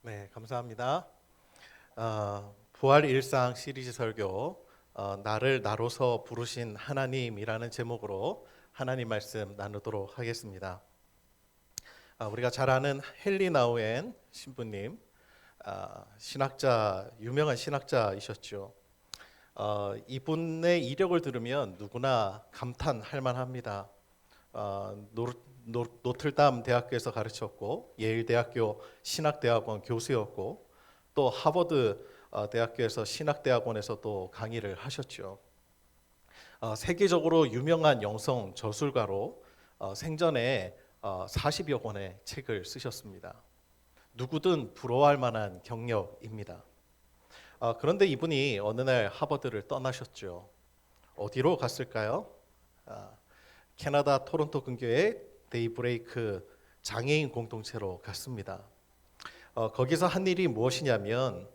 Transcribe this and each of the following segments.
네, 감사합니다. 부활 일상 시리즈 설교, 나를 나로서 부르신 하나님이라는 제목으로 하나님 말씀 나누도록 하겠습니다. 우리가 잘 아는 헨리 나우엔 신부님, 유명한 신학자이셨죠. 이분의 이력을 들으면 누구나 감탄할 만합니다. 노틀담 대학교에서 가르쳤고 예일 대학교 신학대학원 교수였고 또 하버드 대학교에서 신학대학원에서도 강의를 하셨죠. 세계적으로 유명한 영성 저술가로 생전에 40여 권의 책을 쓰셨습니다. 누구든 부러워할 만한 경력입니다. 그런데 이분이 어느 날 하버드를 떠나셨죠. 어디로 갔을까요? 캐나다 토론토 근교의 데이브레이크 장애인 공동체로 갔습니다. 거기서 한 일이 무엇이냐면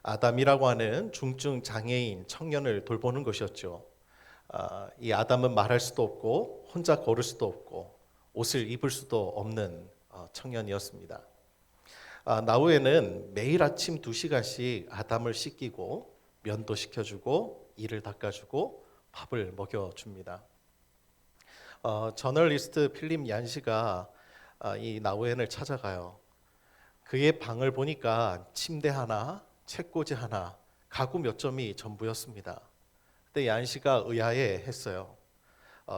아담이라고 하는 중증 장애인 청년을 돌보는 것이었죠. 이 아담은 말할 수도 없고 혼자 걸을 수도 없고 옷을 입을 수도 없는 청년이었습니다. 나우에는 매일 아침 2시간씩 아담을 씻기고 면도 시켜주고 이를 닦아주고 밥을 먹여줍니다. 저널리스트 필립 얀시가 이 나우엔을 찾아가요. 그의 방을 보니까 침대 하나, 책꽂이 하나, 가구 몇 점이 전부였습니다. 그때 얀시가 의아해했어요.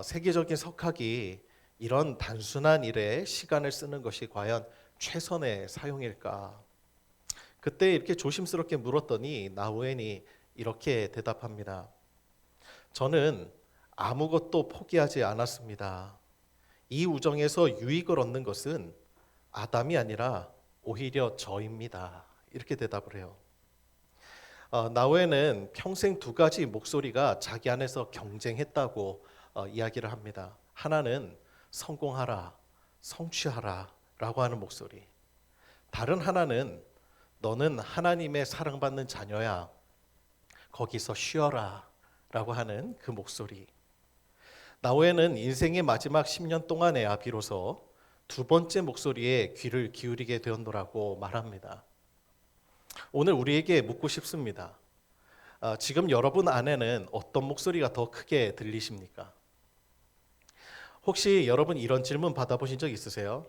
세계적인 석학이 이런 단순한 일에 시간을 쓰는 것이 과연 최선의 사용일까? 그때 이렇게 조심스럽게 물었더니 나우엔이 이렇게 대답합니다. 저는 아무것도 포기하지 않았습니다. 이 우정에서 유익을 얻는 것은 아담이 아니라 오히려 저입니다. 이렇게 대답을 해요. 나우에는 평생 두 가지 목소리가 자기 안에서 경쟁했다고 이야기를 합니다. 하나는 성공하라, 성취하라 라고 하는 목소리. 다른 하나는 너는 하나님의 사랑받는 자녀야. 거기서 쉬어라 라고 하는 그 목소리. 나우에는 인생의 마지막 10년 동안에야 비로소 두 번째 목소리에 귀를 기울이게 되었노라고 말합니다. 오늘 우리에게 묻고 싶습니다. 지금 여러분 안에는 어떤 목소리가 더 크게 들리십니까? 혹시 여러분 이런 질문 받아보신 적 있으세요?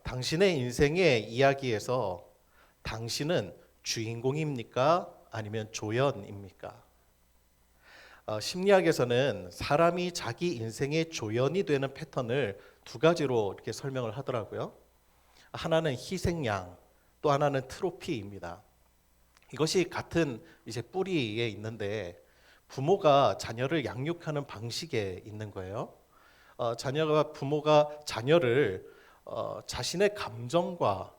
당신의 인생의 이야기에서 당신은 주인공입니까? 아니면 조연입니까? 심리학에서는 사람이 자기 인생의 조연이 되는 패턴을 두 가지로 이렇게 설명을 하더라고요. 하나는 희생양, 또 하나는 트로피입니다. 이것이 같은 이제 뿌리에 있는데 부모가 자녀를 양육하는 방식에 있는 거예요. 부모가 자녀를 자신의 감정과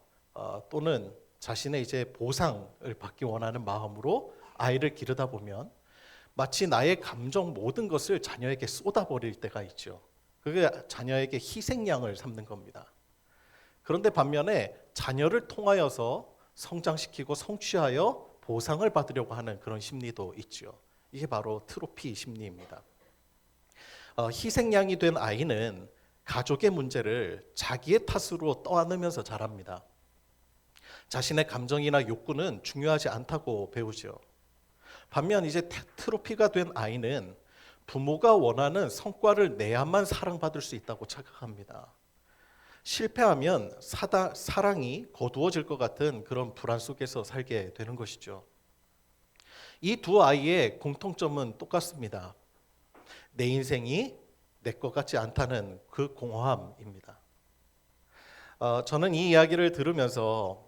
또는 자신의 이제 보상을 받기 원하는 마음으로 아이를 기르다 보면 마치 나의 감정 모든 것을 자녀에게 쏟아버릴 때가 있죠. 그게 자녀에게 희생양을 삼는 겁니다. 그런데 반면에 자녀를 통하여서 성장시키고 성취하여 보상을 받으려고 하는 그런 심리도 있죠. 이게 바로 트로피 심리입니다. 희생양이 된 아이는 가족의 문제를 자기의 탓으로 떠안으면서 자랍니다. 자신의 감정이나 욕구는 중요하지 않다고 배우죠. 반면 이제 트로피가 된 아이는 부모가 원하는 성과를 내야만 사랑받을 수 있다고 착각합니다. 실패하면 사랑이 거두어질 것 같은 그런 불안 속에서 살게 되는 것이죠. 이 두 아이의 공통점은 똑같습니다. 내 인생이 내 것 같지 않다는 그 공허함입니다. 저는 이 이야기를 들으면서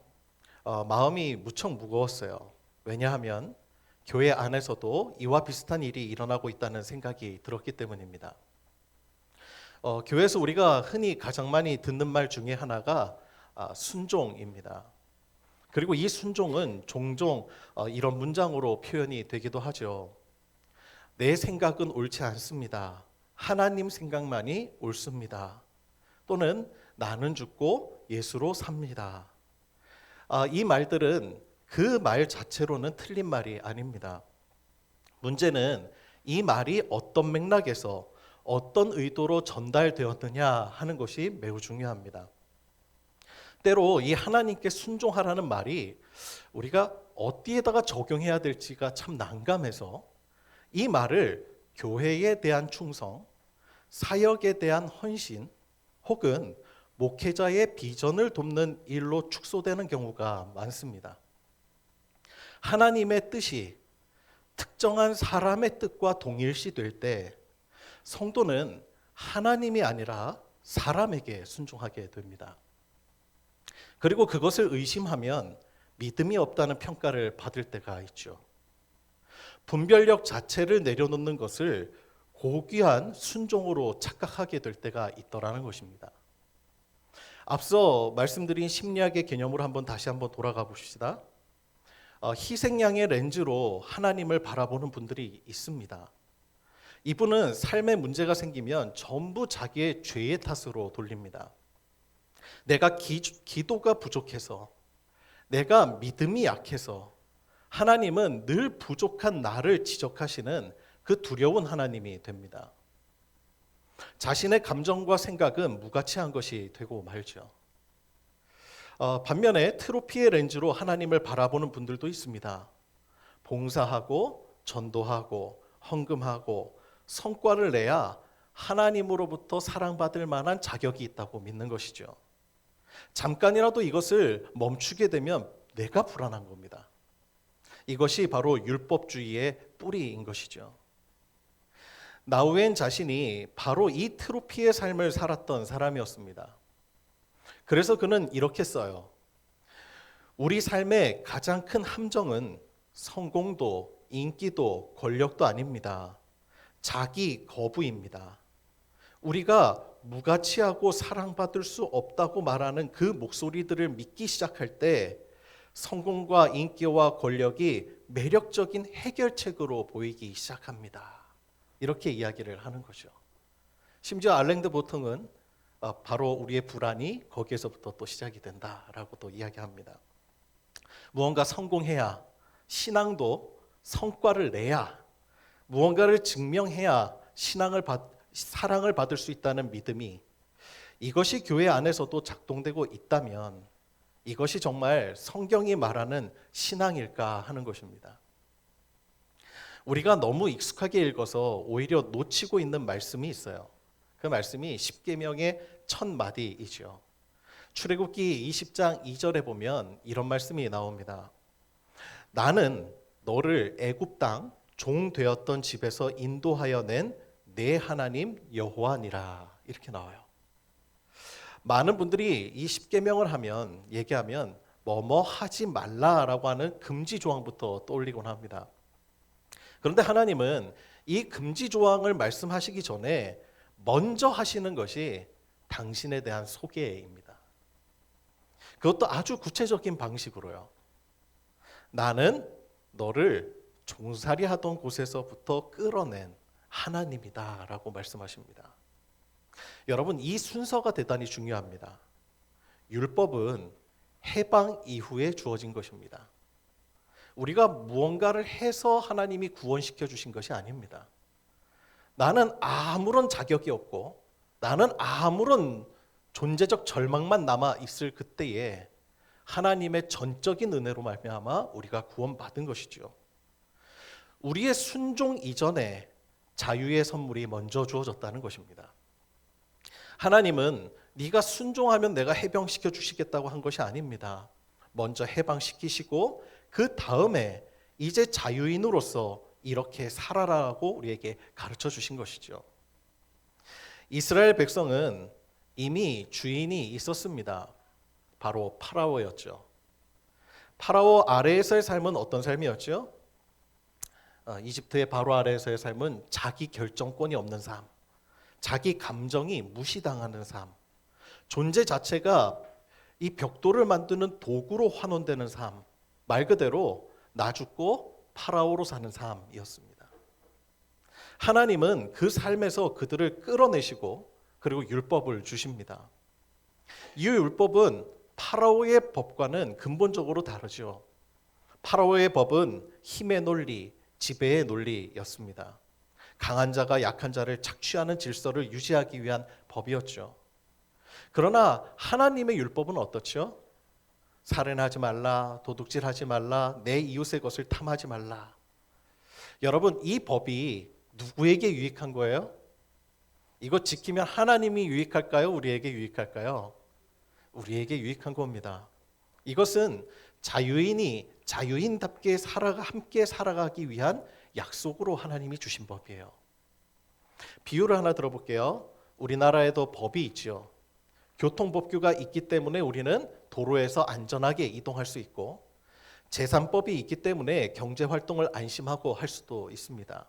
마음이 무척 무거웠어요. 왜냐하면 교회 안에서도 이와 비슷한 일이 일어나고 있다는 생각이 들었기 때문입니다. 교회에서 우리가 흔히 가장 많이 듣는 말 중에 하나가 순종입니다. 그리고 이 순종은 종종 이런 문장으로 표현이 되기도 하죠. 내 생각은 옳지 않습니다. 하나님 생각만이 옳습니다. 또는 나는 죽고 예수로 삽니다. 이 말들은 그 말 자체로는 틀린 말이 아닙니다. 문제는 이 말이 어떤 맥락에서 어떤 의도로 전달되었느냐 하는 것이 매우 중요합니다. 때로 이 하나님께 순종하라는 말이 우리가 어디에다가 적용해야 될지가 참 난감해서 이 말을 교회에 대한 충성, 사역에 대한 헌신, 혹은 목회자의 비전을 돕는 일로 축소되는 경우가 많습니다. 하나님의 뜻이 특정한 사람의 뜻과 동일시될 때 성도는 하나님이 아니라 사람에게 순종하게 됩니다. 그리고 그것을 의심하면 믿음이 없다는 평가를 받을 때가 있죠. 분별력 자체를 내려놓는 것을 고귀한 순종으로 착각하게 될 때가 있더라는 것입니다. 앞서 말씀드린 심리학의 개념으로 다시 한번 돌아가 봅시다. 희생양의 렌즈로 하나님을 바라보는 분들이 있습니다. 이분은 삶에 문제가 생기면 전부 자기의 죄의 탓으로 돌립니다. 내가 기도가 부족해서, 내가 믿음이 약해서, 하나님은 늘 부족한 나를 지적하시는 그 두려운 하나님이 됩니다. 자신의 감정과 생각은 무가치한 것이 되고 말죠. 반면에 트로피의 렌즈로 하나님을 바라보는 분들도 있습니다. 봉사하고 전도하고 헌금하고 성과를 내야 하나님으로부터 사랑받을 만한 자격이 있다고 믿는 것이죠. 잠깐이라도 이것을 멈추게 되면 내가 불안한 겁니다. 이것이 바로 율법주의의 뿌리인 것이죠. 나우엔 자신이 바로 이 트로피의 삶을 살았던 사람이었습니다. 그래서 그는 이렇게 써요. 우리 삶의 가장 큰 함정은 성공도, 인기도, 권력도 아닙니다. 자기 거부입니다. 우리가 무가치하고 사랑받을 수 없다고 말하는 그 목소리들을 믿기 시작할 때 성공과 인기와 권력이 매력적인 해결책으로 보이기 시작합니다. 이렇게 이야기를 하는 거죠. 심지어 알랭드 보통은 바로 우리의 불안이 거기에서부터 또 시작이 된다라고 또 이야기합니다. 무언가 성공해야, 신앙도 성과를 내야, 무언가를 증명해야 사랑을 받을 수 있다는 믿음이, 이것이 교회 안에서도 작동되고 있다면 이것이 정말 성경이 말하는 신앙일까 하는 것입니다. 우리가 너무 익숙하게 읽어서 오히려 놓치고 있는 말씀이 있어요. 그 말씀이 십계명의 첫 마디이죠. 출애굽기 20장 2절에 보면 이런 말씀이 나옵니다. 나는 너를 애굽 땅 종 되었던 집에서 인도하여 낸 내 하나님 여호와니라. 이렇게 나와요. 많은 분들이 이 십계명을 얘기하면 뭐뭐 하지 말라라고 하는 금지 조항부터 떠올리곤 합니다. 그런데 하나님은 이 금지 조항을 말씀하시기 전에 먼저 하시는 것이 당신에 대한 소개입니다. 그것도 아주 구체적인 방식으로요. 나는 너를 종살이 하던 곳에서부터 끌어낸 하나님이다 라고 말씀하십니다. 여러분, 이 순서가 대단히 중요합니다. 율법은 해방 이후에 주어진 것입니다. 우리가 무언가를 해서 하나님이 구원시켜 주신 것이 아닙니다. 나는 아무런 자격이 없고 나는 아무런 존재적 절망만 남아 있을 그때에 하나님의 전적인 은혜로 말미암아 우리가 구원받은 것이죠. 우리의 순종 이전에 자유의 선물이 먼저 주어졌다는 것입니다. 하나님은 네가 순종하면 내가 해방시켜 주시겠다고 한 것이 아닙니다. 먼저 해방시키시고 그 다음에 이제 자유인으로서 이렇게 살아라고 우리에게 가르쳐 주신 것이죠. 이스라엘 백성은 이미 주인이 있었습니다. 바로 파라오였죠. 파라오 아래에서의 삶은 어떤 삶이었죠? 이집트의 바로 아래에서의 삶은 자기 결정권이 없는 삶, 자기 감정이 무시당하는 삶, 존재 자체가 이 벽돌을 만드는 도구로 환원되는 삶, 말 그대로 나 죽고 파라오로 사는 삶이었습니다. 하나님은 그 삶에서 그들을 끌어내시고 그리고 율법을 주십니다. 이 율법은 파라오의 법과는 근본적으로 다르죠. 파라오의 법은 힘의 논리, 지배의 논리였습니다. 강한 자가 약한 자를 착취하는 질서를 유지하기 위한 법이었죠. 그러나 하나님의 율법은 어떻죠? 살인하지 말라, 도둑질하지 말라, 내 이웃의 것을 탐하지 말라. 여러분, 이 법이 누구에게 유익한 거예요? 이거 지키면 하나님이 유익할까요? 우리에게 유익할까요? 우리에게 유익한 겁니다. 이것은 자유인이 자유인답게 함께 살아가기 위한 약속으로 하나님이 주신 법이에요. 비유를 하나 들어볼게요. 우리나라에도 법이 있죠. 교통법규가 있기 때문에 우리는 도로에서 안전하게 이동할 수 있고, 재산법이 있기 때문에 경제활동을 안심하고 할 수도 있습니다.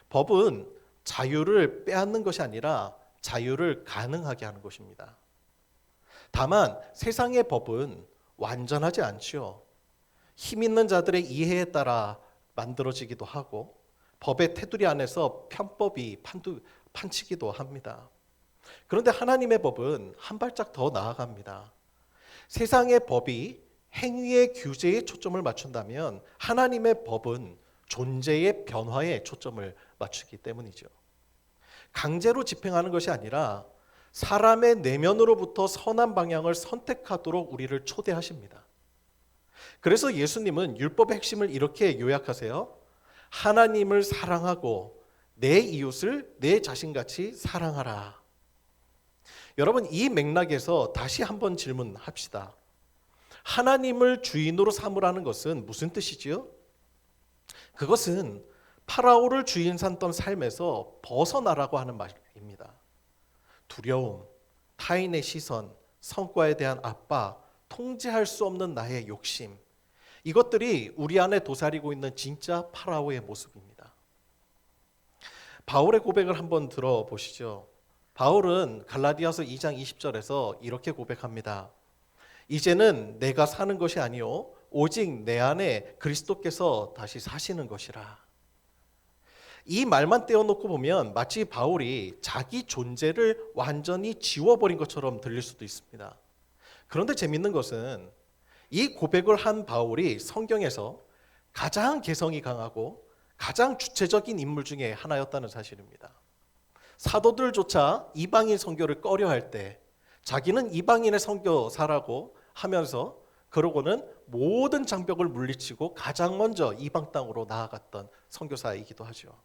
법은 자유를 빼앗는 것이 아니라 자유를 가능하게 하는 것입니다. 다만 세상의 법은 완전하지 않죠. 힘 있는 자들의 이해에 따라 만들어지기도 하고, 법의 테두리 안에서 편법이 판치기도 합니다. 그런데 하나님의 법은 한 발짝 더 나아갑니다. 세상의 법이 행위의 규제에 초점을 맞춘다면 하나님의 법은 존재의 변화에 초점을 맞추기 때문이죠. 강제로 집행하는 것이 아니라 사람의 내면으로부터 선한 방향을 선택하도록 우리를 초대하십니다. 그래서 예수님은 율법의 핵심을 이렇게 요약하세요. 하나님을 사랑하고 내 이웃을 내 자신같이 사랑하라. 여러분, 이 맥락에서 다시 한번 질문합시다. 하나님을 주인으로 삼으라는 것은 무슨 뜻이지요? 그것은 파라오를 주인 삼던 삶에서 벗어나라고 하는 말입니다. 두려움, 타인의 시선, 성과에 대한 압박, 통제할 수 없는 나의 욕심, 이것들이 우리 안에 도사리고 있는 진짜 파라오의 모습입니다. 바울의 고백을 한번 들어보시죠. 바울은 갈라디아서 2장 20절에서 이렇게 고백합니다. 이제는 내가 사는 것이 아니요 오직 내 안에 그리스도께서 다시 사시는 것이라. 이 말만 떼어놓고 보면 마치 바울이 자기 존재를 완전히 지워버린 것처럼 들릴 수도 있습니다. 그런데 재밌는 것은 이 고백을 한 바울이 성경에서 가장 개성이 강하고 가장 주체적인 인물 중에 하나였다는 사실입니다. 사도들조차 이방인 선교를 꺼려할 때 자기는 이방인의 선교사라고 하면서 그러고는 모든 장벽을 물리치고 가장 먼저 이방 땅으로 나아갔던 선교사이기도 하죠.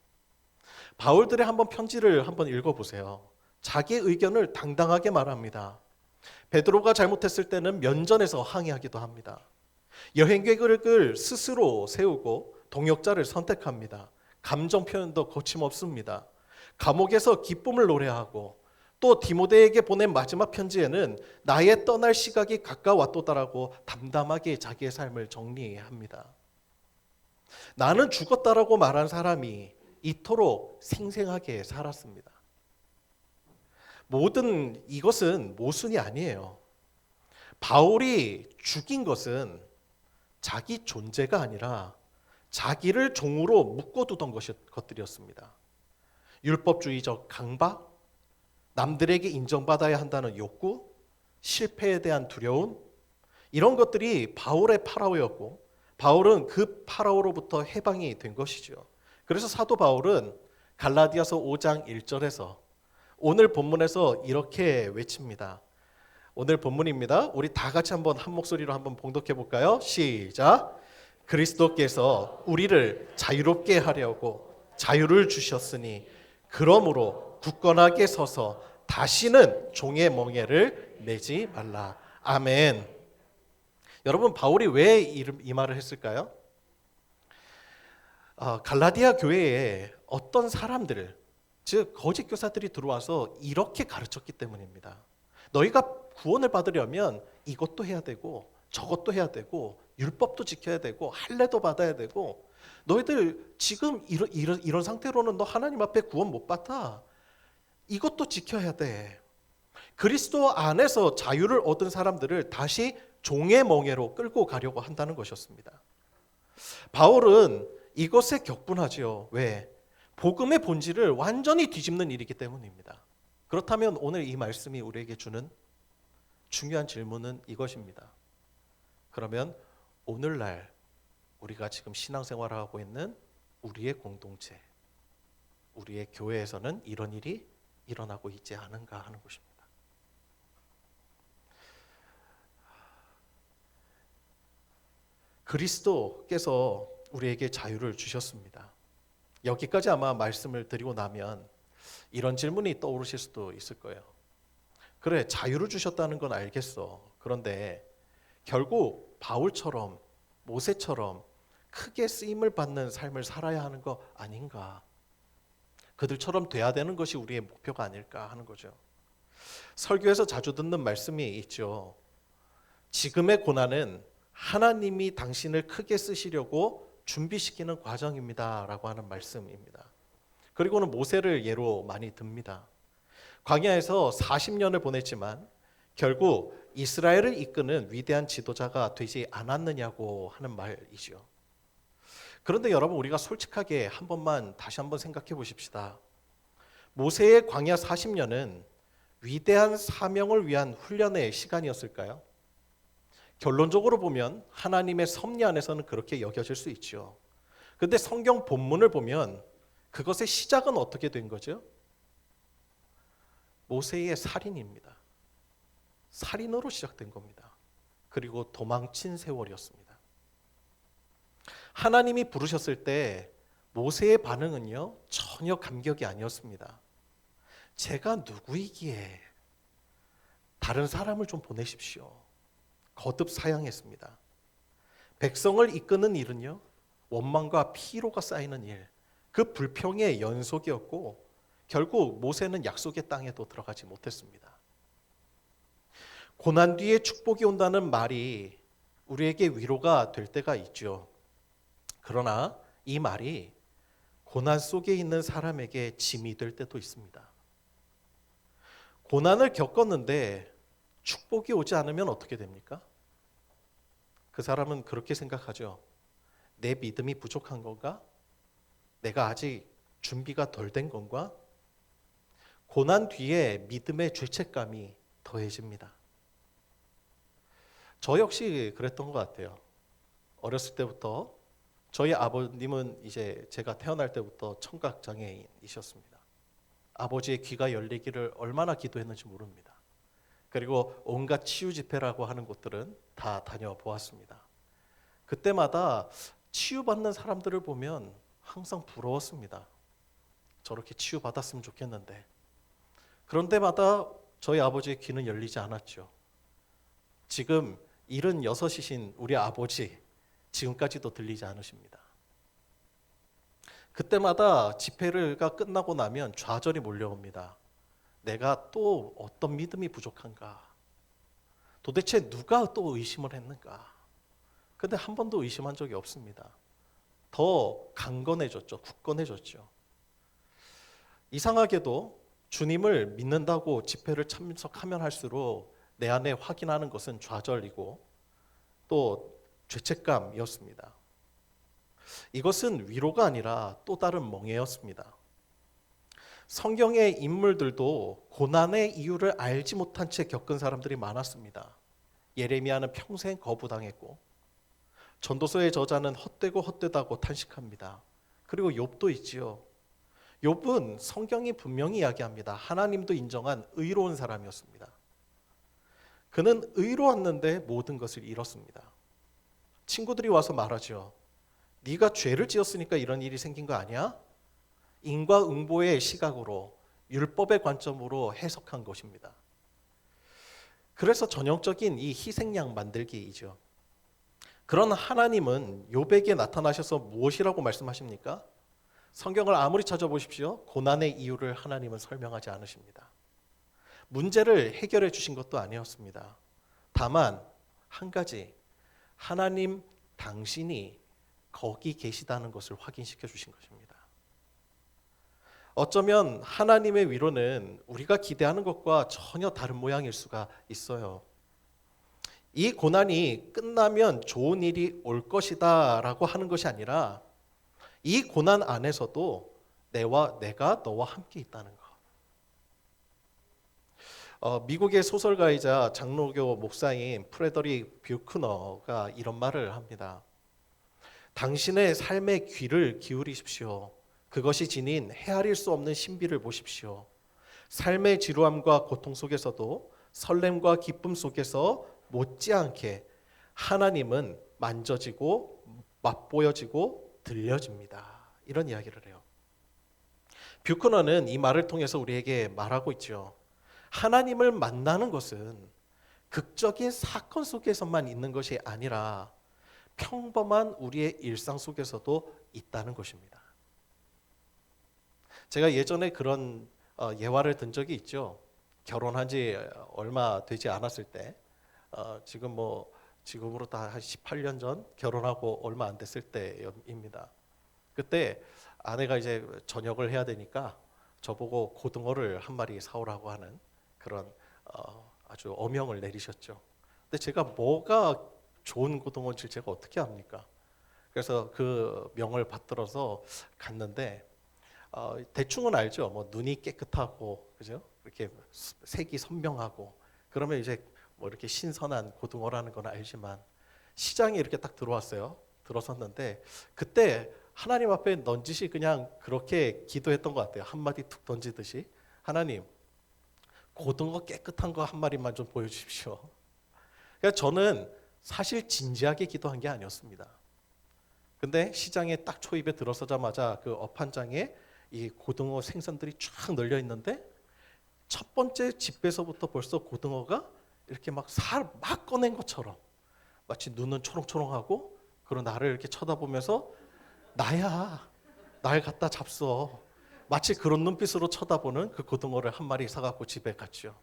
바울들의 한번 편지를 한번 읽어보세요. 자기의 의견을 당당하게 말합니다. 베드로가 잘못했을 때는 면전에서 항의하기도 합니다. 여행 계획을 스스로 세우고 동역자를 선택합니다. 감정 표현도 거침없습니다. 감옥에서 기쁨을 노래하고 또 디모데에게 보낸 마지막 편지에는 나의 떠날 시각이 가까웠도다라고 담담하게 자기의 삶을 정리합니다. 나는 죽었다라고 말한 사람이 이토록 생생하게 살았습니다. 모든 이것은 모순이 아니에요. 바울이 죽인 것은 자기 존재가 아니라 자기를 종으로 묶어두던 것들이었습니다. 율법주의적 강박, 남들에게 인정받아야 한다는 욕구, 실패에 대한 두려움, 이런 것들이 바울의 파라오였고 바울은 그 파라오로부터 해방이 된 것이죠. 그래서 사도 바울은 갈라디아서 5장 1절에서 오늘 본문에서 이렇게 외칩니다. 오늘 본문입니다. 우리 다 같이 한번 한 목소리로 한번 봉독해 볼까요? 시작. 그리스도께서 우리를 자유롭게 하려고 자유를 주셨으니 그러므로 굳건하게 서서 다시는 종의 멍에를 매지 말라. 아멘. 여러분, 바울이 왜 이 말을 했을까요? 갈라디아 교회에 어떤 사람들을, 즉 거짓 교사들이 들어와서 이렇게 가르쳤기 때문입니다. 너희가 구원을 받으려면 이것도 해야 되고 저것도 해야 되고 율법도 지켜야 되고 할례도 받아야 되고 너희들 지금 이런 상태로는 너 하나님 앞에 구원 못 받아. 이것도 지켜야 돼. 그리스도 안에서 자유를 얻은 사람들을 다시 종의 멍에로 끌고 가려고 한다는 것이었습니다. 바울은 이것에 격분하지요. 왜? 복음의 본질을 완전히 뒤집는 일이기 때문입니다. 그렇다면 오늘 이 말씀이 우리에게 주는 중요한 질문은 이것입니다. 그러면 오늘날 우리가 지금 신앙생활을 하고 있는 우리의 공동체, 우리의 교회에서는 이런 일이 일어나고 있지 않은가 하는 것입니다. 그리스도께서 우리에게 자유를 주셨습니다. 여기까지 아마 말씀을 드리고 나면 이런 질문이 떠오르실 수도 있을 거예요. 그래, 자유를 주셨다는 건 알겠어. 그런데 결국 바울처럼 모세처럼 크게 쓰임을 받는 삶을 살아야 하는 거 아닌가? 그들처럼 돼야 되는 것이 우리의 목표가 아닐까 하는 거죠. 설교에서 자주 듣는 말씀이 있죠. 지금의 고난은 하나님이 당신을 크게 쓰시려고 준비시키는 과정입니다 라고 하는 말씀입니다. 그리고는 모세를 예로 많이 듭니다. 광야에서 40년을 보냈지만 결국 이스라엘을 이끄는 위대한 지도자가 되지 않았느냐고 하는 말이죠. 그런데 여러분, 우리가 솔직하게 다시 한번 생각해 보십시다. 모세의 광야 40년은 위대한 사명을 위한 훈련의 시간이었을까요? 결론적으로 보면 하나님의 섭리 안에서는 그렇게 여겨질 수 있죠. 그런데 성경 본문을 보면 그것의 시작은 어떻게 된 거죠? 모세의 살인입니다. 살인으로 시작된 겁니다. 그리고 도망친 세월이었습니다. 하나님이 부르셨을 때 모세의 반응은요, 전혀 감격이 아니었습니다. 제가 누구이기에 다른 사람을 좀 보내십시오. 거듭 사양했습니다. 백성을 이끄는 일은요, 원망과 피로가 쌓이는 일, 그 불평의 연속이었고 결국 모세는 약속의 땅에도 들어가지 못했습니다. 고난 뒤에 축복이 온다는 말이 우리에게 위로가 될 때가 있죠. 그러나 이 말이 고난 속에 있는 사람에게 짐이 될 때도 있습니다. 고난을 겪었는데 축복이 오지 않으면 어떻게 됩니까? 그 사람은 그렇게 생각하죠. 내 믿음이 부족한 건가? 내가 아직 준비가 덜 된 건가? 고난 뒤에 믿음의 죄책감이 더해집니다. 저 역시 그랬던 것 같아요. 어렸을 때부터 저희 아버님은 이제 제가 태어날 때부터 청각장애인이셨습니다. 아버지의 귀가 열리기를 얼마나 기도했는지 모릅니다. 그리고 온갖 치유 집회라고 하는 곳들은 다 다녀보았습니다. 그때마다 치유받는 사람들을 보면 항상 부러웠습니다. 저렇게 치유받았으면 좋겠는데. 그런 데마다 저희 아버지의 귀는 열리지 않았죠. 지금 76이신 우리 아버지, 지금까지도 들리지 않으십니다. 그때마다 집회가 끝나고 나면 좌절이 몰려옵니다. 내가 또 어떤 믿음이 부족한가? 도대체 누가 또 의심을 했는가? 근데 한 번도 의심한 적이 없습니다. 더 강건해졌죠. 굳건해졌죠. 이상하게도 주님을 믿는다고 집회를 참석하면 할수록 내 안에 확인하는 것은 좌절이고 또 죄책감이었습니다. 이것은 위로가 아니라 또 다른 멍해였습니다. 성경의 인물들도 고난의 이유를 알지 못한 채 겪은 사람들이 많았습니다. 예레미야는 평생 거부당했고 전도서의 저자는 헛되고 헛되다고 탄식합니다. 그리고 욥도 있지요. 욥은 성경이 분명히 이야기합니다. 하나님도 인정한 의로운 사람이었습니다. 그는 의로웠는데 모든 것을 잃었습니다. 친구들이 와서 말하죠. 네가 죄를 지었으니까 이런 일이 생긴 거 아니야? 인과응보의 시각으로 율법의 관점으로 해석한 것입니다. 그래서 전형적인 이 희생양 만들기이죠. 그런 하나님은 욥에게 나타나셔서 무엇이라고 말씀하십니까? 성경을 아무리 찾아보십시오. 고난의 이유를 하나님은 설명하지 않으십니다. 문제를 해결해 주신 것도 아니었습니다. 다만 한 가지, 하나님 당신이 거기 계시다는 것을 확인시켜 주신 것입니다. 어쩌면 하나님의 위로는 우리가 기대하는 것과 전혀 다른 모양일 수가 있어요. 이 고난이 끝나면 좋은 일이 올 것이다 라고 하는 것이 아니라 이 고난 안에서도 내가 너와 함께 있다는 것. 미국의 소설가이자 장로교 목사인 프레더릭 뷰크너가 이런 말을 합니다. 당신의 삶의 귀를 기울이십시오. 그것이 지닌 헤아릴 수 없는 신비를 보십시오. 삶의 지루함과 고통 속에서도 설렘과 기쁨 속에서 못지않게 하나님은 만져지고 맛보여지고 들려집니다. 이런 이야기를 해요. 뷰커너는 이 말을 통해서 우리에게 말하고 있죠. 하나님을 만나는 것은 극적인 사건 속에서만 있는 것이 아니라 평범한 우리의 일상 속에서도 있다는 것입니다. 제가 예전에 그런 예화를 든 적이 있죠. 결혼한 지 얼마 되지 않았을 때, 지금으로부터 한 18년 전 결혼하고 얼마 안 됐을 때입니다. 그때 아내가 이제 저녁을 해야 되니까 저보고 고등어를 한 마리 사오라고 하는 그런 아주 어명을 내리셨죠. 근데 제가 뭐가 좋은 고등어인지 제가 어떻게 합니까? 그래서 그 명을 받들어서 갔는데 대충은 알죠. 뭐 눈이 깨끗하고 그죠? 이렇게 색이 선명하고 그러면 이제 뭐 이렇게 신선한 고등어라는 건 알지만 시장에 이렇게 딱 들어왔어요. 들어섰는데 그때 하나님 앞에 넌지시 그냥 그렇게 기도했던 것 같아요. 한 마디 툭 던지듯이 하나님 고등어 깨끗한 거 한 마리만 좀 보여주십시오. 그러니까 저는 사실 진지하게 기도한 게 아니었습니다. 근데 시장에 딱 초입에 들어서자마자 그 업 한 장에 이 고등어 생선들이 쫙 널려 있는데 첫 번째 집에서부터 벌써 고등어가 이렇게 막 살 막 꺼낸 것처럼 마치 눈은 초롱초롱하고 그리고 나를 이렇게 쳐다보면서 나야 날 갖다 잡숴 마치 그런 눈빛으로 쳐다보는 그 고등어를 한 마리 사갖고 집에 갔죠.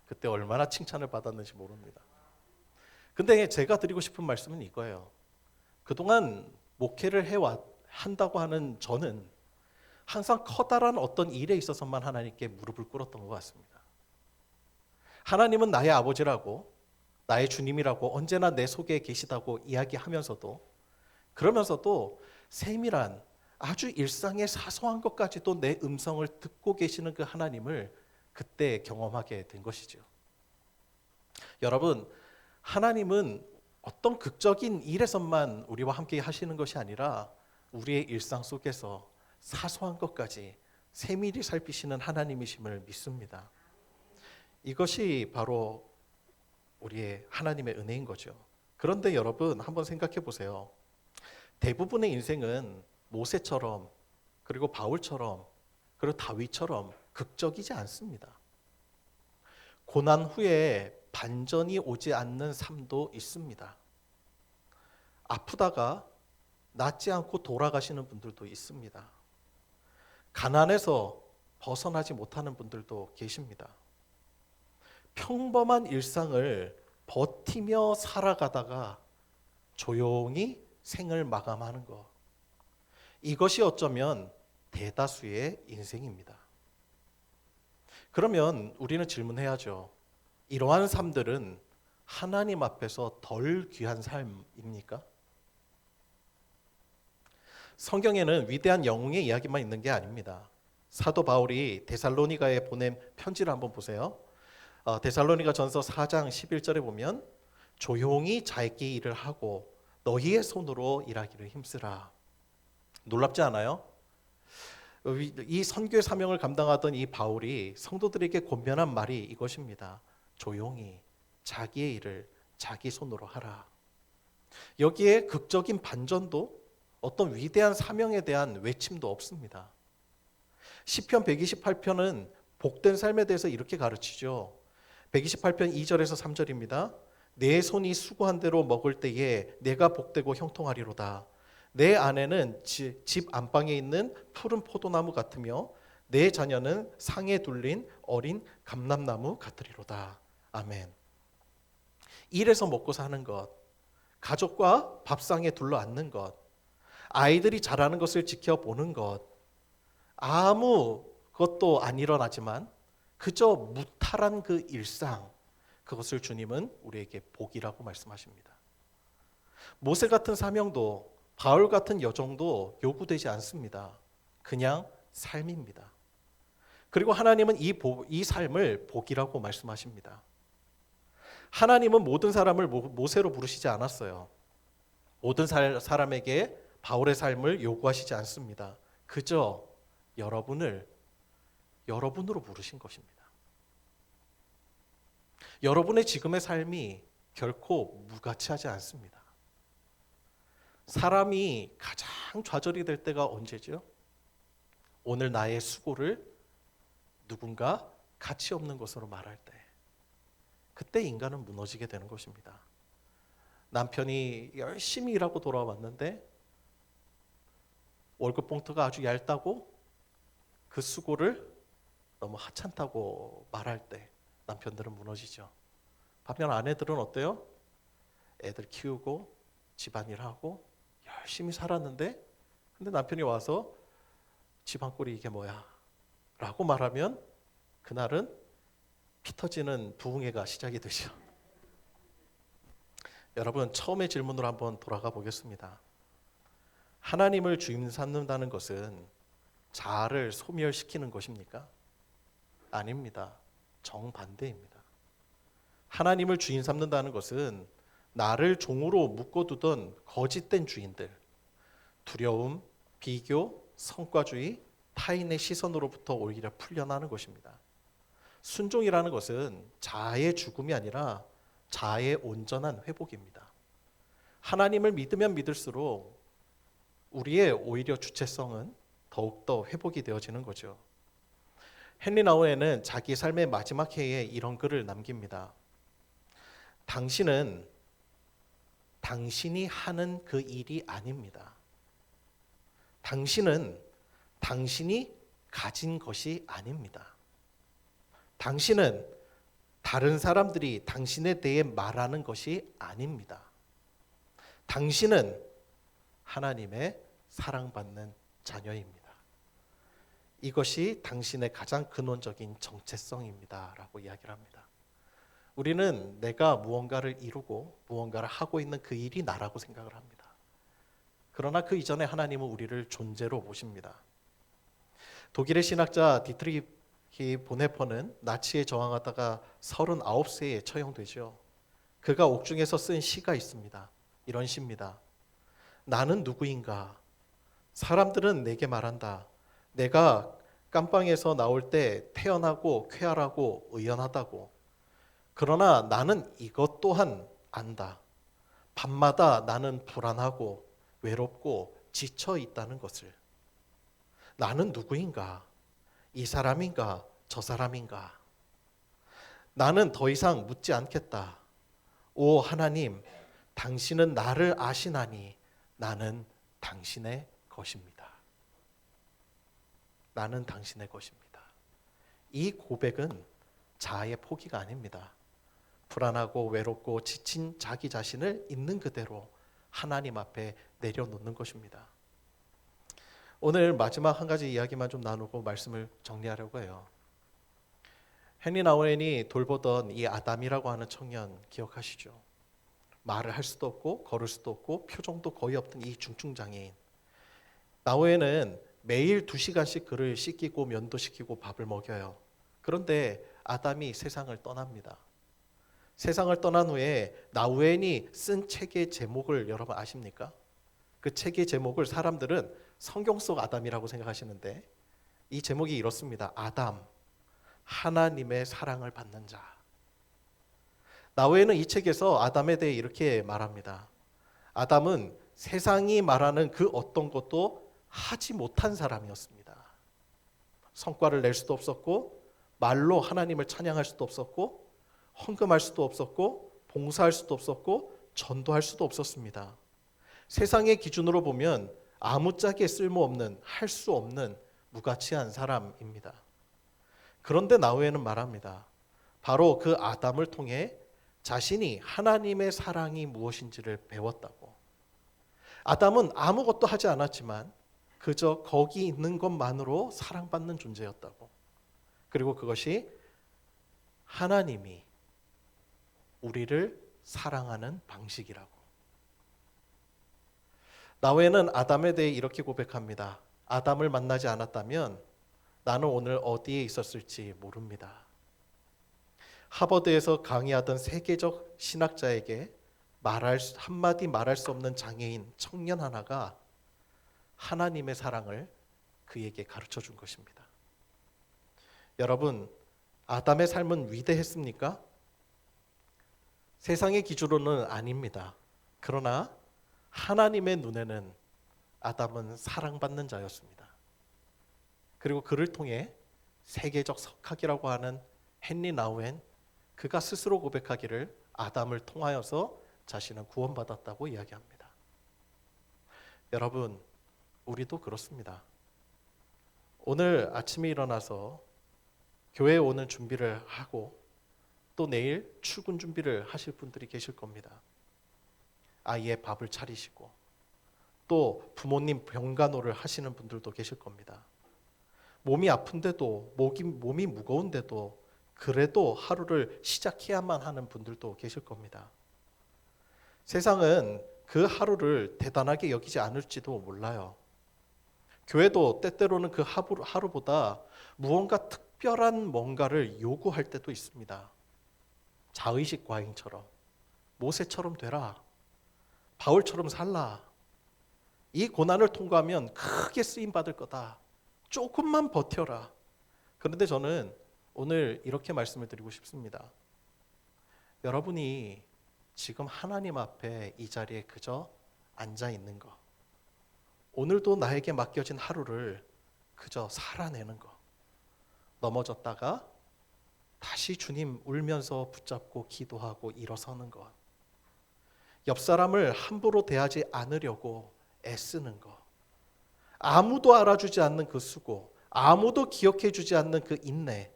그때 얼마나 칭찬을 받았는지 모릅니다. 근데 제가 드리고 싶은 말씀은 이거예요. 그동안 목회를 한다고 하는 저는 항상 커다란 어떤 일에 있어서만 하나님께 무릎을 꿇었던 것 같습니다. 하나님은 나의 아버지라고 나의 주님이라고 언제나 내 속에 계시다고 이야기하면서도 그러면서도 세밀한 아주 일상의 사소한 것까지도 내 음성을 듣고 계시는 그 하나님을 그때 경험하게 된 것이죠. 여러분, 하나님은 어떤 극적인 일에서만 우리와 함께 하시는 것이 아니라 우리의 일상 속에서 사소한 것까지 세밀히 살피시는 하나님이심을 믿습니다. 이것이 바로 우리의 하나님의 은혜인 거죠. 그런데 여러분 한번 생각해 보세요. 대부분의 인생은 모세처럼 그리고 바울처럼 그리고 다윗처럼 극적이지 않습니다. 고난 후에 반전이 오지 않는 삶도 있습니다. 아프다가 낫지 않고 돌아가시는 분들도 있습니다. 가난해서 벗어나지 못하는 분들도 계십니다. 평범한 일상을 버티며 살아가다가 조용히 생을 마감하는 것. 이것이 어쩌면 대다수의 인생입니다. 그러면 우리는 질문해야죠. 이러한 삶들은 하나님 앞에서 덜 귀한 삶입니까? 성경에는 위대한 영웅의 이야기만 있는 게 아닙니다. 사도 바울이 데살로니가에 보낸 편지를 한번 보세요. 데살로니가 전서 4장 11절에 보면 조용히 자기 일을 하고 너희의 손으로 일하기를 힘쓰라. 놀랍지 않아요? 이 선교의 사명을 감당하던 이 바울이 성도들에게 권면한 말이 이것입니다. 조용히 자기의 일을 자기 손으로 하라. 여기에 극적인 반전도 어떤 위대한 사명에 대한 외침도 없습니다. 시편 128편은 복된 삶에 대해서 이렇게 가르치죠. 128편 2절에서 3절입니다. 내 손이 수고한 대로 먹을 때에 내가 복되고 형통하리로다. 내 아내는 집 안방에 있는 푸른 포도나무 같으며 내 자녀는 상에 둘린 어린 감람나무 같으리로다. 아멘. 일해서 먹고 사는 것, 가족과 밥상에 둘러 앉는 것, 아이들이 자라는 것을 지켜보는 것, 아무것도 안 일어나지만 그저 무탈한 그 일상, 그것을 주님은 우리에게 복이라고 말씀하십니다. 모세 같은 사명도 바울 같은 여정도 요구되지 않습니다. 그냥 삶입니다. 그리고 하나님은 이 삶을 복이라고 말씀하십니다. 하나님은 모든 사람을 모세로 부르시지 않았어요. 모든 사람에게 바울의 삶을 요구하시지 않습니다. 그저 여러분으로 부르신 것입니다. 여러분의 지금의 삶이 결코 무가치하지 않습니다. 사람이 가장 좌절이 될 때가 언제죠? 오늘 나의 수고를 누군가 가치 없는 것으로 말할 때, 그때 인간은 무너지게 되는 것입니다. 남편이 열심히 일하고 돌아왔는데 월급 봉투가 아주 얇다고 그 수고를 너무 하찮다고 말할 때 남편들은 무너지죠. 반면 아내들은 어때요? 애들 키우고 집안일하고 열심히 살았는데 근데 남편이 와서 집안꼴이 이게 뭐야? 라고 말하면 그날은 피 터지는 부흥회가 시작이 되죠. 여러분, 처음의 질문으로 한번 돌아가 보겠습니다. 하나님을 주임 삼는다는 것은 자아를 소멸시키는 것입니까? 아닙니다. 정반대입니다. 하나님을 주인 삼는다는 것은 나를 종으로 묶어두던 거짓된 주인들, 두려움, 비교, 성과주의, 타인의 시선으로부터 오히려 풀려나는 것입니다. 순종이라는 것은 자아의 죽음이 아니라 자아의 온전한 회복입니다. 하나님을 믿으면 믿을수록 우리의 오히려 주체성은 더욱더 회복이 되어지는 거죠. 헨리 나우에는 자기 삶의 마지막 해에 이런 글을 남깁니다. 당신은 당신이 하는 그 일이 아닙니다. 당신은 당신이 가진 것이 아닙니다. 당신은 다른 사람들이 당신에 대해 말하는 것이 아닙니다. 당신은 하나님의 사랑받는 자녀입니다. 이것이 당신의 가장 근원적인 정체성입니다. 라고 이야기를 합니다. 우리는 내가 무언가를 이루고 무언가를 하고 있는 그 일이 나라고 생각을 합니다. 그러나 그 이전에 하나님은 우리를 존재로 보십니다. 독일의 신학자 디트리히 보네퍼는 나치에 저항하다가 39세에 처형되죠. 그가 옥중에서 쓴 시가 있습니다. 이런 시입니다. 나는 누구인가? 사람들은 내게 말한다. 내가 깜빵에서 나올 때 태연하고 쾌활하고 의연하다고. 그러나 나는 이것 또한 안다. 밤마다 나는 불안하고 외롭고 지쳐 있다는 것을. 나는 누구인가? 이 사람인가? 저 사람인가? 나는 더 이상 묻지 않겠다. 오 하나님, 당신은 나를 아시나니 나는 당신의 것입니다. 나는 당신의 것입니다. 이 고백은 자아의 포기가 아닙니다. 불안하고 외롭고 지친 자기 자신을 있는 그대로 하나님 앞에 내려놓는 것입니다. 오늘 마지막 한 가지 이야기만 좀 나누고 말씀을 정리하려고 해요. 헨리 나우엔이 돌보던 이 아담이라고 하는 청년 기억하시죠? 말을 할 수도 없고 걸을 수도 없고 표정도 거의 없던 이 중증장애인. 나우엔은 매일 2시간씩 그를 씻기고 면도시키고 밥을 먹여요. 그런데 아담이 세상을 떠납니다. 세상을 떠난 후에 나우엔이 쓴 책의 제목을 여러분 아십니까? 그 책의 제목을 사람들은 성경 속 아담이라고 생각하시는데 이 제목이 이렇습니다. 아담, 하나님의 사랑을 받는 자. 나우엔은 이 책에서 아담에 대해 이렇게 말합니다. 아담은 세상이 말하는 그 어떤 것도 하지 못한 사람이었습니다. 성과를 낼 수도 없었고 말로 하나님을 찬양할 수도 없었고 헌금할 수도 없었고 봉사할 수도 없었고 전도할 수도 없었습니다. 세상의 기준으로 보면 아무짝에 쓸모없는, 할 수 없는 무가치한 사람입니다. 그런데 나우엔은 말합니다. 바로 그 아담을 통해 자신이 하나님의 사랑이 무엇인지를 배웠다고. 아담은 아무것도 하지 않았지만 그저 거기 있는 것만으로 사랑받는 존재였다고. 그리고 그것이 하나님이 우리를 사랑하는 방식이라고. 나우엔은 아담에 대해 이렇게 고백합니다. 아담을 만나지 않았다면 나는 오늘 어디에 있었을지 모릅니다. 하버드에서 강의하던 세계적 신학자에게 한마디 말할 수 없는 장애인 청년 하나가 하나님의 사랑을 그에게 가르쳐 준 것입니다. 여러분, 아담의 삶은 위대했습니까? 세상의 기준으로는 아닙니다. 그러나 하나님의 눈에는 아담은 사랑받는 자였습니다. 그리고 그를 통해 세계적 석학이라고 하는 헨리 나우엔, 그가 스스로 고백하기를 아담을 통하여서 자신은 구원받았다고 이야기합니다. 여러분, 우리도 그렇습니다. 오늘 아침에 일어나서 교회에 오는 준비를 하고 또 내일 출근 준비를 하실 분들이 계실 겁니다. 아이의 밥을 차리시고 또 부모님 병간호를 하시는 분들도 계실 겁니다. 몸이 아픈데도, 몸이 무거운데도 그래도 하루를 시작해야만 하는 분들도 계실 겁니다. 세상은 그 하루를 대단하게 여기지 않을지도 몰라요. 교회도 때때로는 그 하루보다 무언가 특별한 뭔가를 요구할 때도 있습니다. 자의식 과잉처럼, 모세처럼 되라, 바울처럼 살라, 이 고난을 통과하면 크게 쓰임받을 거다, 조금만 버텨라. 그런데 저는 오늘 이렇게 말씀을 드리고 싶습니다. 여러분이 지금 하나님 앞에 이 자리에 그저 앉아 있는 거, 오늘도 나에게 맡겨진 하루를 그저 살아내는 거, 넘어졌다가 다시 주님 울면서 붙잡고 기도하고 일어서는 것, 옆 사람을 함부로 대하지 않으려고 애쓰는 것, 아무도 알아주지 않는 그 수고, 아무도 기억해 주지 않는 그 인내,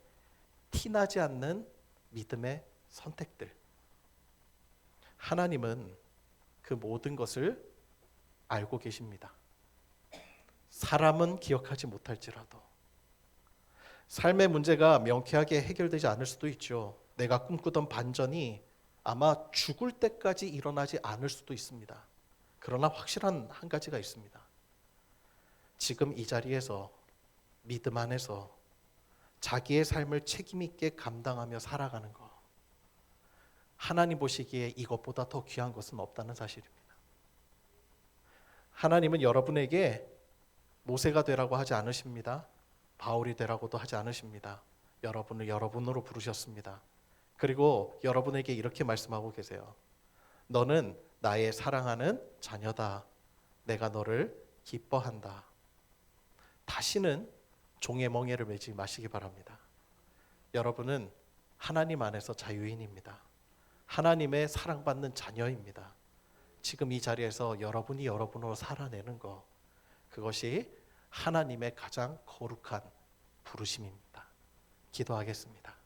티나지 않는 믿음의 선택들. 하나님은 그 모든 것을 알고 계십니다. 사람은 기억하지 못할지라도. 삶의 문제가 명쾌하게 해결되지 않을 수도 있죠. 내가 꿈꾸던 반전이 아마 죽을 때까지 일어나지 않을 수도 있습니다. 그러나 확실한 한 가지가 있습니다. 지금 이 자리에서 믿음 안에서 자기의 삶을 책임 있게 감당하며 살아가는 것, 하나님 보시기에 이것보다 더 귀한 것은 없다는 사실입니다. 하나님은 여러분에게 모세가 되라고 하지 않으십니다. 바울이 되라고도 하지 않으십니다. 여러분을 여러분으로 부르셨습니다. 그리고 여러분에게 이렇게 말씀하고 계세요. 너는 나의 사랑하는 자녀다. 내가 너를 기뻐한다. 다시는 종의 멍에를 매지 마시기 바랍니다. 여러분은 하나님 안에서 자유인입니다. 하나님의 사랑받는 자녀입니다. 지금 이 자리에서 여러분이 여러분으로 살아내는 것, 그것이 하나님의 가장 거룩한 부르심입니다. 기도하겠습니다.